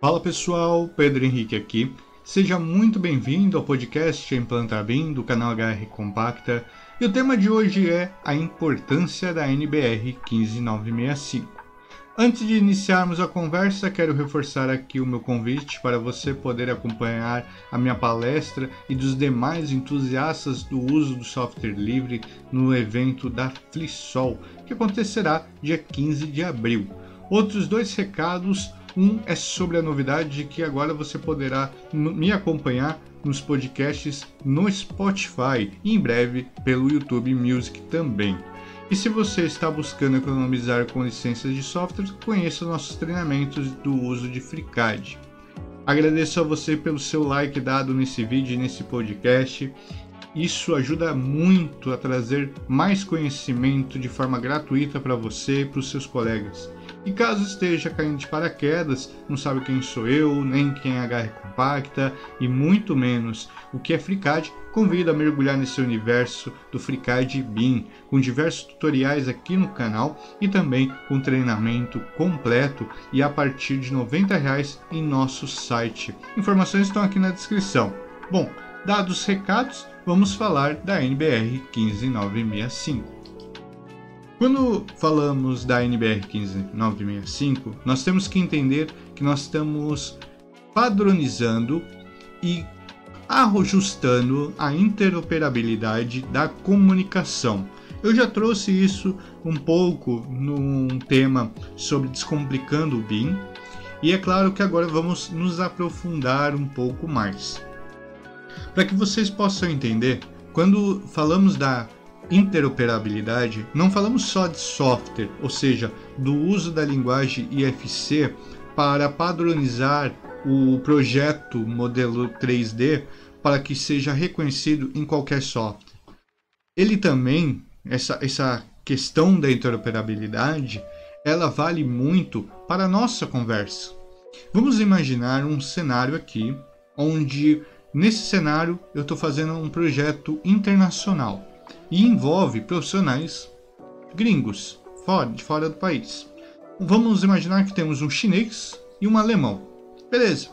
Fala pessoal, Pedro Henrique aqui. Seja muito bem-vindo ao podcast Implantar BIM do canal HR Compacta. E o tema de hoje é a importância da NBR 15965. Antes de iniciarmos a conversa, quero reforçar aqui o meu convite para você poder acompanhar a minha palestra e dos demais entusiastas do uso do software livre no evento da Flisol, que acontecerá dia 15 de abril. Outros dois recados. Um é sobre a novidade de que agora você poderá me acompanhar nos podcasts no Spotify e em breve pelo YouTube Music também. E se você está buscando economizar com licenças de software, conheça nossos treinamentos do uso de FreeCAD. Agradeço a você pelo seu like dado nesse vídeo e nesse podcast. Isso ajuda muito a trazer mais conhecimento de forma gratuita para você e para os seus colegas. E caso esteja caindo de paraquedas, não sabe quem sou eu, nem quem é HR Compacta e muito menos o que é FreeCAD, convido a mergulhar nesse universo do FreeCAD BIM, com diversos tutoriais aqui no canal e também com treinamento completo e a partir de R$ 90 em nosso site. Informações estão aqui na descrição. Bom, dados os recados, vamos falar da NBR 15965. Quando falamos da NBR 15965, nós temos que entender que nós estamos padronizando e ajustando a interoperabilidade da comunicação. Eu já trouxe isso um pouco num tema sobre Descomplicando o BIM, e é claro que agora vamos nos aprofundar um pouco mais. Para que vocês possam entender, quando falamos da interoperabilidade, não falamos só de software, ou seja, do uso da linguagem IFC para padronizar o projeto modelo 3D para que seja reconhecido em qualquer software. Ele também, essa questão da interoperabilidade, ela vale muito para a nossa conversa. Vamos imaginar um cenário aqui, onde nesse cenário eu estou fazendo um projeto internacional e envolve profissionais gringos, de fora do país. Vamos imaginar que temos um chinês e um alemão. Beleza.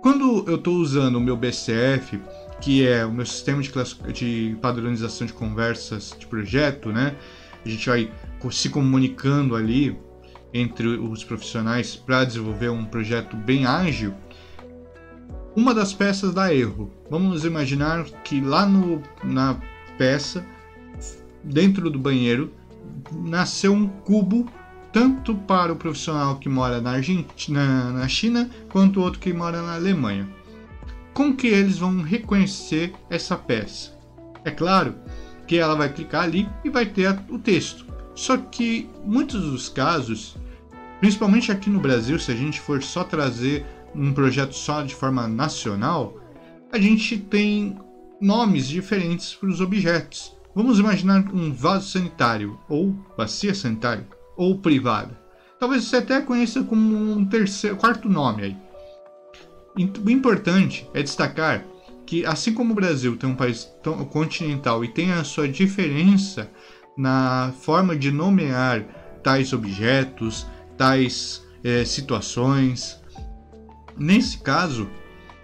Quando eu estou usando o meu BCF, que é o meu sistema de padronização de conversas de projeto, né? A gente vai se comunicando ali entre os profissionais para desenvolver um projeto bem ágil. Uma das peças dá erro. Vamos imaginar que lá na peça, dentro do banheiro, nasceu um cubo tanto para o profissional que mora na China quanto o outro que mora na Alemanha. Como que eles vão reconhecer essa peça? É claro que ela vai clicar ali e vai ter o texto. Só que muitos dos casos, principalmente aqui no Brasil, se a gente for só trazer um projeto só de forma nacional, a gente tem nomes diferentes para os objetos. Vamos imaginar um vaso sanitário, ou bacia sanitária, ou privada. Talvez você até conheça como um quarto nome aí. O importante é destacar que, assim como o Brasil tem um país continental e tem a sua diferença na forma de nomear tais objetos, tais situações, nesse caso,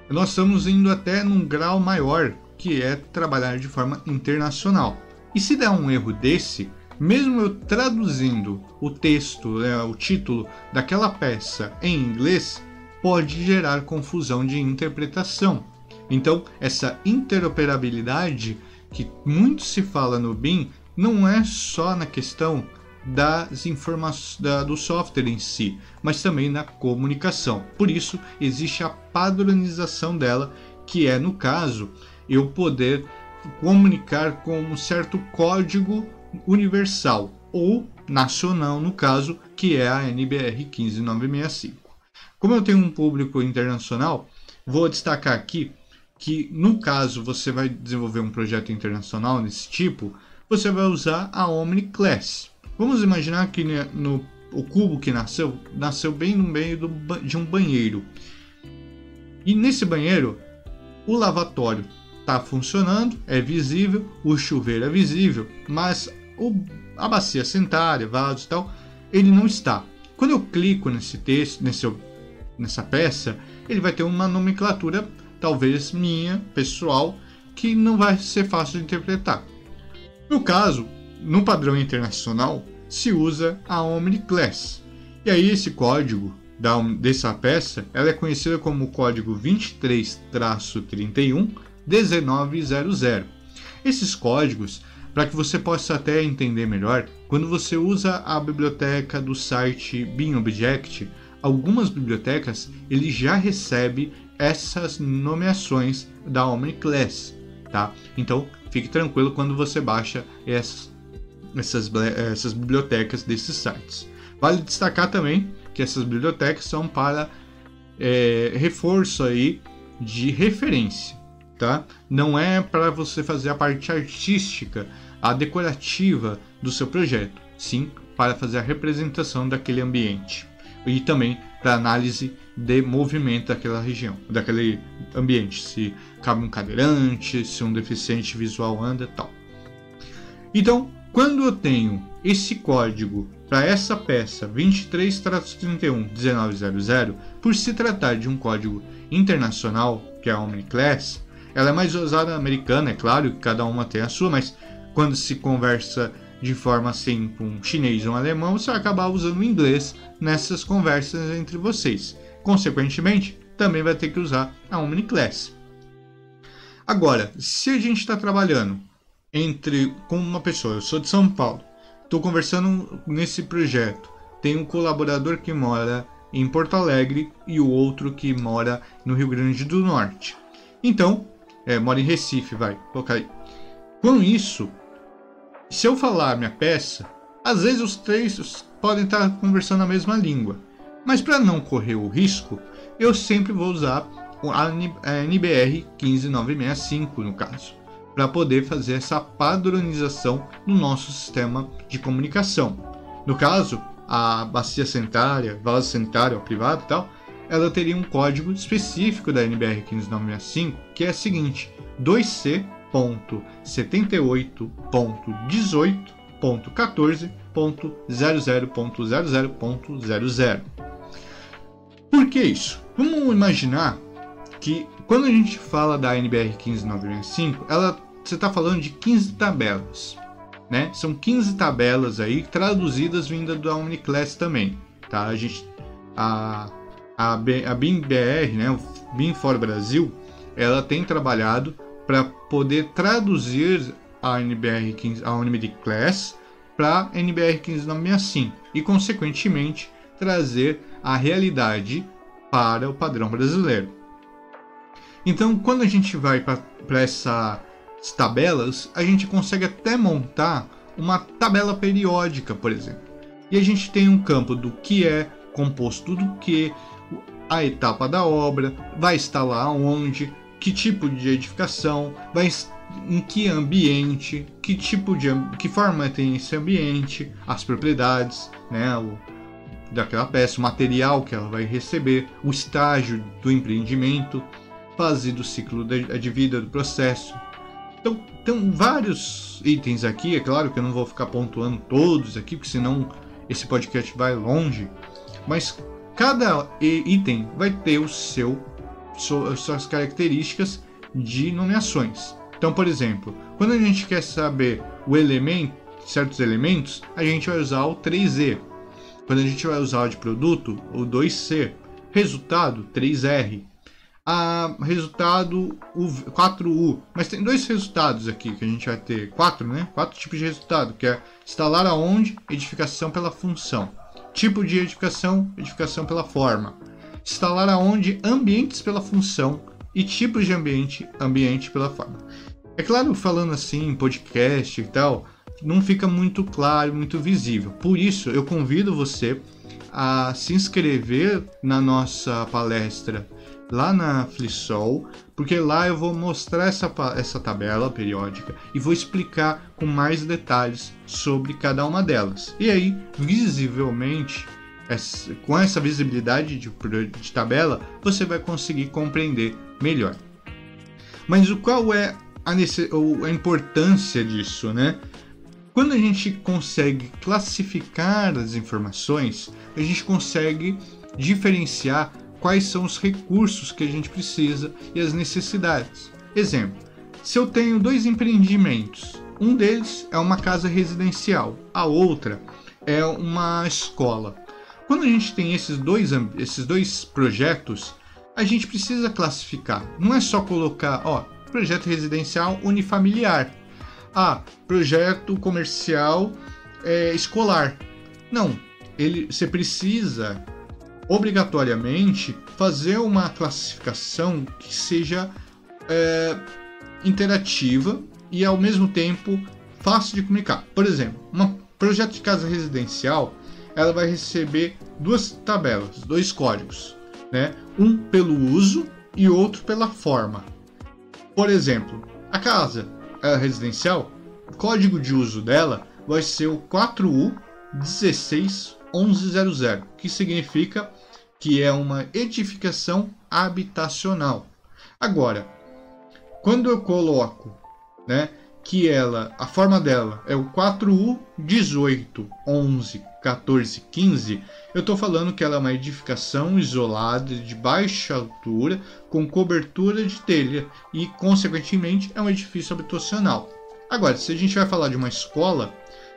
nós estamos indo até num grau maior, que é trabalhar de forma internacional. E se der um erro desse, mesmo eu traduzindo o texto, o título daquela peça em inglês, pode gerar confusão de interpretação. Então, essa interoperabilidade que muito se fala no BIM não é só na questão das informações do software em si, mas também na comunicação. Por isso, existe a padronização dela, que é, no caso, eu poder comunicar com um certo código universal ou nacional, no caso, que é a NBR 15965. Como eu tenho um público internacional, vou destacar aqui que, no caso, você vai desenvolver um projeto internacional desse tipo, você vai usar a OmniClass. Vamos imaginar que o cubo que nasceu bem no meio de um banheiro. E nesse banheiro, o lavatório está funcionando, é visível, o chuveiro é visível, mas a bacia sanitária, vasos e tal, ele não está. Quando eu clico nesse texto, nessa peça, ele vai ter uma nomenclatura, talvez minha, pessoal, que não vai ser fácil de interpretar. No caso, no padrão internacional, se usa a Omni Class. E aí esse código dessa peça, ela é conhecida como código 23-31-1900. Esses códigos, para que você possa até entender melhor, quando você usa a biblioteca do site BeamObject, algumas bibliotecas ele já recebe essas nomeações da Omni Class, tá? Então fique tranquilo quando você baixa essas bibliotecas desses sites. Vale destacar também que essas bibliotecas são para reforço aí de referência, tá? Não é para você fazer a parte artística, a decorativa do seu projeto, sim para fazer a representação daquele ambiente e também para análise de movimento daquela região, daquele ambiente, se cabe um cadeirante, se um deficiente visual anda, tal. Então, quando eu tenho esse código para essa peça 23-31-1900, por se tratar de um código internacional, que é a Omni Class, ela é mais usada americana, é claro que cada uma tem a sua, mas quando se conversa de forma assim com um chinês ou um alemão, você vai acabar usando o inglês nessas conversas entre vocês. Consequentemente, também vai ter que usar a Omni Class. Agora, se a gente está trabalhando com uma pessoa, eu sou de São Paulo, estou conversando nesse projeto, tem um colaborador que mora em Porto Alegre e o outro que mora no Rio Grande do Norte. Então, mora em Recife, vai, colocar aí. Com isso, se eu falar minha peça, às vezes os três podem estar conversando a mesma língua, mas para não correr o risco, eu sempre vou usar a NBR 15965 no caso, para poder fazer essa padronização no nosso sistema de comunicação. No caso, a bacia sanitária, vaso sanitário privado e tal, ela teria um código específico da NBR 15965, que é o seguinte: 2C.78.18.14.00.00.00. Por que isso? Vamos imaginar que quando a gente fala da NBR 15965, você está falando de 15 tabelas, né? São 15 tabelas aí traduzidas vinda da Omni Class também, tá? A BeamBR, né, o Beam for Brasil, ela tem trabalhado para poder traduzir a Omni Class para NBR 15965 e, consequentemente, trazer a realidade para o padrão brasileiro. Então, quando a gente vai para essas tabelas, a gente consegue até montar uma tabela periódica, por exemplo. E a gente tem um campo do que é composto do que, a etapa da obra, vai instalar onde, que tipo de edificação, em que ambiente, que forma tem esse ambiente, as propriedades, né, daquela peça, o material que ela vai receber, o estágio do empreendimento, fase do ciclo de vida do processo. Então, tem vários itens aqui, é claro que eu não vou ficar pontuando todos aqui, porque senão esse podcast vai longe, mas cada item vai ter suas características de nomeações. Então, por exemplo, quando a gente quer saber certos elementos, a gente vai usar o 3E. Quando a gente vai usar o de produto, o 2C. Resultado, 3R. Resultado, o 4U. Mas tem dois resultados aqui que a gente vai ter. 4, né? 4 tipos de resultado, que é instalar aonde, edificação pela função. Tipo de edificação, edificação pela forma. Instalar aonde, ambientes pela função. E tipos de ambiente, ambiente pela forma. É claro, falando assim em podcast e tal, não fica muito claro, muito visível. Por isso, eu convido você a se inscrever na nossa palestra lá na Flisol, porque lá eu vou mostrar essa tabela periódica e vou explicar com mais detalhes sobre cada uma delas. E aí, visivelmente, com essa visibilidade de tabela, você vai conseguir compreender melhor. Mas qual é a importância disso, né? Quando a gente consegue classificar as informações, a gente consegue diferenciar quais são os recursos que a gente precisa e as necessidades. Exemplo, se eu tenho 2 empreendimentos, um deles é uma casa residencial, a outra é uma escola. Quando a gente tem esses dois projetos, a gente precisa classificar. Não é só colocar, projeto residencial unifamiliar. Projeto comercial escolar. Não, você precisa obrigatoriamente fazer uma classificação que seja interativa e ao mesmo tempo fácil de comunicar. Por exemplo, um projeto de casa residencial, ela vai receber 2 tabelas, 2 códigos, né? Um pelo uso e outro pela forma. Por exemplo, a casa residencial, o código de uso dela vai ser o 4U161100, que significa que é uma edificação habitacional. Agora, quando eu coloco, né, que a forma dela é o 4U18111415, eu estou falando que ela é uma edificação isolada de baixa altura com cobertura de telha e, consequentemente, é um edifício habitacional. Agora, se a gente vai falar de uma escola,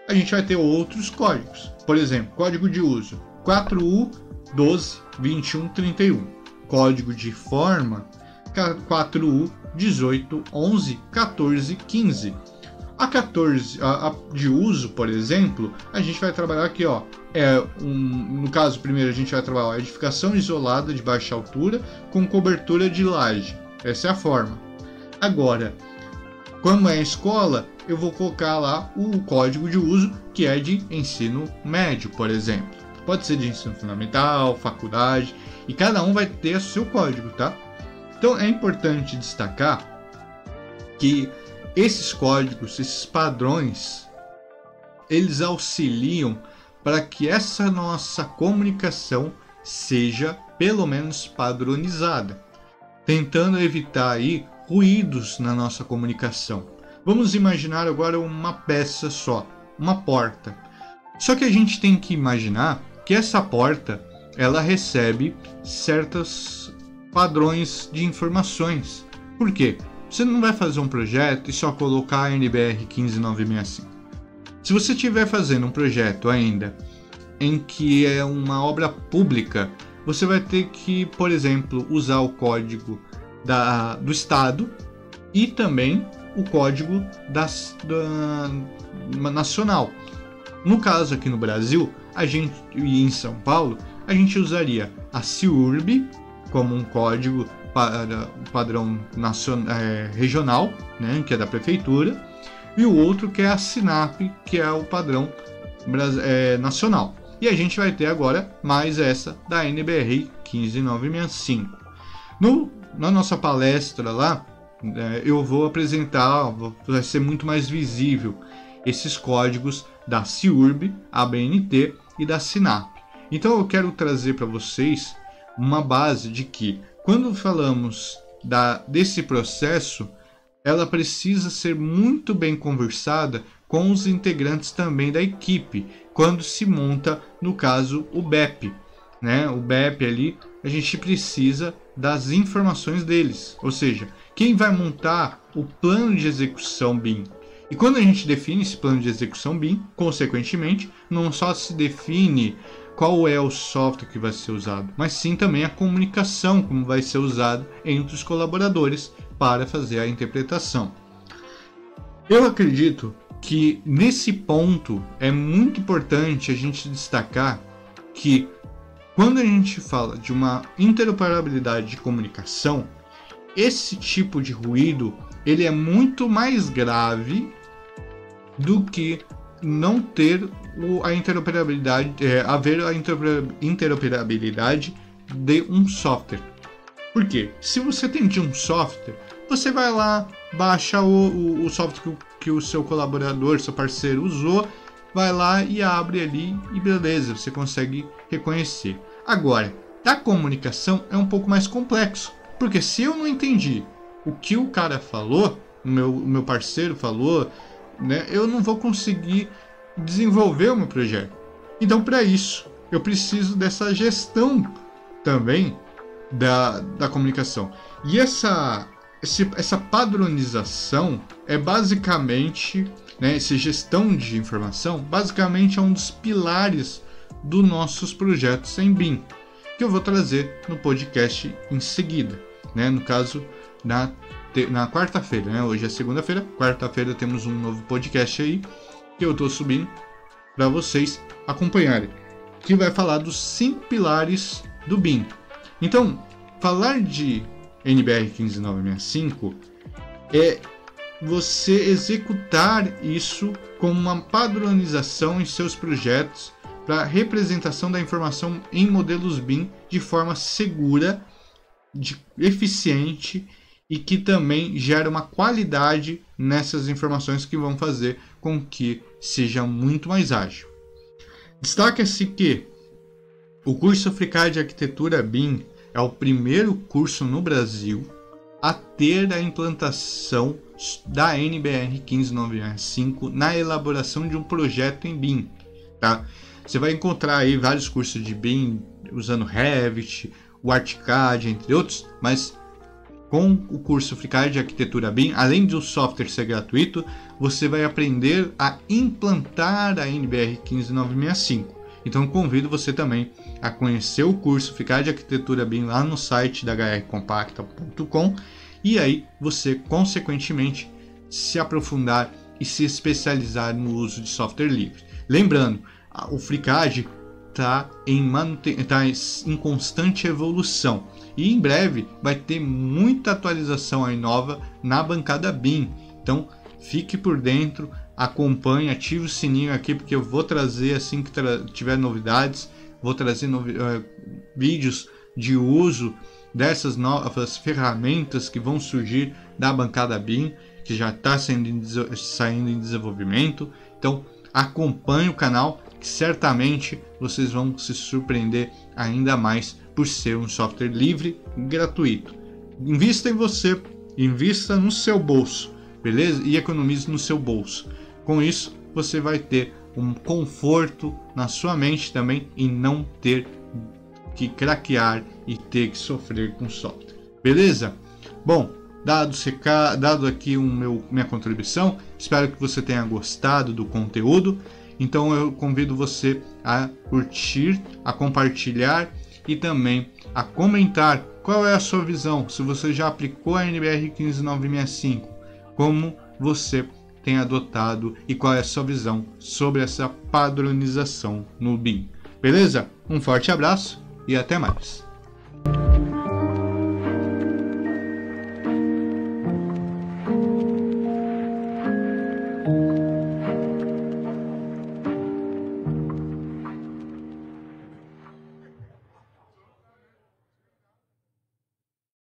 a gente vai ter outros códigos. Por exemplo, código de uso 4U122131, código de forma 4U18111415. A de uso, por exemplo, a gente vai trabalhar aqui, no caso primeiro a gente vai trabalhar a edificação isolada de baixa altura com cobertura de laje. Essa é a forma. Agora, como é escola, eu vou colocar lá o código de uso que é de ensino médio, por exemplo. Pode ser de ensino fundamental, faculdade, e cada um vai ter o seu código, tá? Então é importante destacar que esses códigos, esses padrões, eles auxiliam para que essa nossa comunicação seja pelo menos padronizada, tentando evitar aí ruídos na nossa comunicação. Vamos imaginar agora uma peça só, uma porta. Só que a gente tem que imaginar que essa porta, ela recebe certos padrões de informações. Por quê? Você não vai fazer um projeto e só colocar a NBR 15965. Se você estiver fazendo um projeto ainda em que é uma obra pública, você vai ter que, por exemplo, usar o código do Estado e também o código nacional. No caso aqui no Brasil, e em São Paulo, a gente usaria a CIURB como um código para o padrão regional, né, que é da prefeitura, e o outro que é a SINAP, que é o padrão nacional. E a gente vai ter agora mais essa da NBR 15965. Na nossa palestra lá, eu vou apresentar, vai ser muito mais visível esses códigos da CIURB, ABNT e da SINAP. Então eu quero trazer para vocês uma base de que quando falamos desse processo, ela precisa ser muito bem conversada com os integrantes também da equipe, quando se monta, no caso, o BEP. Né? O BEP ali, a gente precisa das informações deles, ou seja, quem vai montar o plano de execução BIM. E quando a gente define esse plano de execução BIM, consequentemente, não só se define qual é o software que vai ser usado, mas sim também a comunicação, como vai ser usado entre os colaboradores para fazer a interpretação. Eu acredito que nesse ponto é muito importante a gente destacar que quando a gente fala de uma interoperabilidade de comunicação, esse tipo de ruído ele é muito mais grave do que não ter a interoperabilidade, haver a interoperabilidade de um software. Por quê? Se você tem de um software, você vai lá, baixa o software que o seu colaborador, seu parceiro usou, vai lá e abre ali e beleza, você consegue reconhecer. Agora, da comunicação é um pouco mais complexo, porque se eu não entendi o que o cara falou, o meu parceiro falou, né, eu não vou conseguir desenvolver o meu projeto. Então, para isso, eu preciso dessa gestão também da comunicação. E essa padronização é basicamente, né, essa gestão de informação, basicamente é um dos pilares dos nossos projetos em BIM, que eu vou trazer no podcast em seguida, né? No caso, na quarta-feira, né? Hoje é segunda-feira, quarta-feira temos um novo podcast aí, que eu estou subindo para vocês acompanharem, que vai falar dos 5 pilares do BIM. Então, falar de NBR 15965 é você executar isso como uma padronização em seus projetos para representação da informação em modelos BIM de forma segura, eficiente e que também gera uma qualidade nessas informações que vão fazer com que seja muito mais ágil. Destaca-se que o curso FreeCAD de Arquitetura BIM é o primeiro curso no Brasil a ter a implantação da NBR 15965 na elaboração de um projeto em BIM, tá? Você vai encontrar aí vários cursos de BIM usando Revit, o ArchiCAD, entre outros, mas com o curso FreeCAD de Arquitetura BIM, além de o software ser gratuito, você vai aprender a implantar a NBR 15965. Então convido você também a conhecer o curso FreeCAD de Arquitetura BIM lá no site da hrcompacta.com e aí você consequentemente se aprofundar e se especializar no uso de software livre. Lembrando, o FreeCAD está em constante evolução e em breve vai ter muita atualização aí nova na bancada BIM. Então fique por dentro, acompanhe, ative o sininho aqui porque eu vou trazer assim que tiver novidades, vou trazer vídeos de uso dessas novas ferramentas que vão surgir da bancada BIM, que já está saindo em desenvolvimento. Então acompanhe o canal, que certamente vocês vão se surpreender ainda mais por ser um software livre e gratuito. Invista em você, invista no seu bolso, beleza? E economize no seu bolso. Com isso, você vai ter um conforto na sua mente também e não ter que craquear e ter que sofrer com software. Beleza? Bom, dado aqui minha contribuição, espero que você tenha gostado do conteúdo. Então eu convido você a curtir, a compartilhar e também a comentar qual é a sua visão, se você já aplicou a NBR 15965, como você tem adotado e qual é a sua visão sobre essa padronização no BIM. Beleza? Um forte abraço e até mais!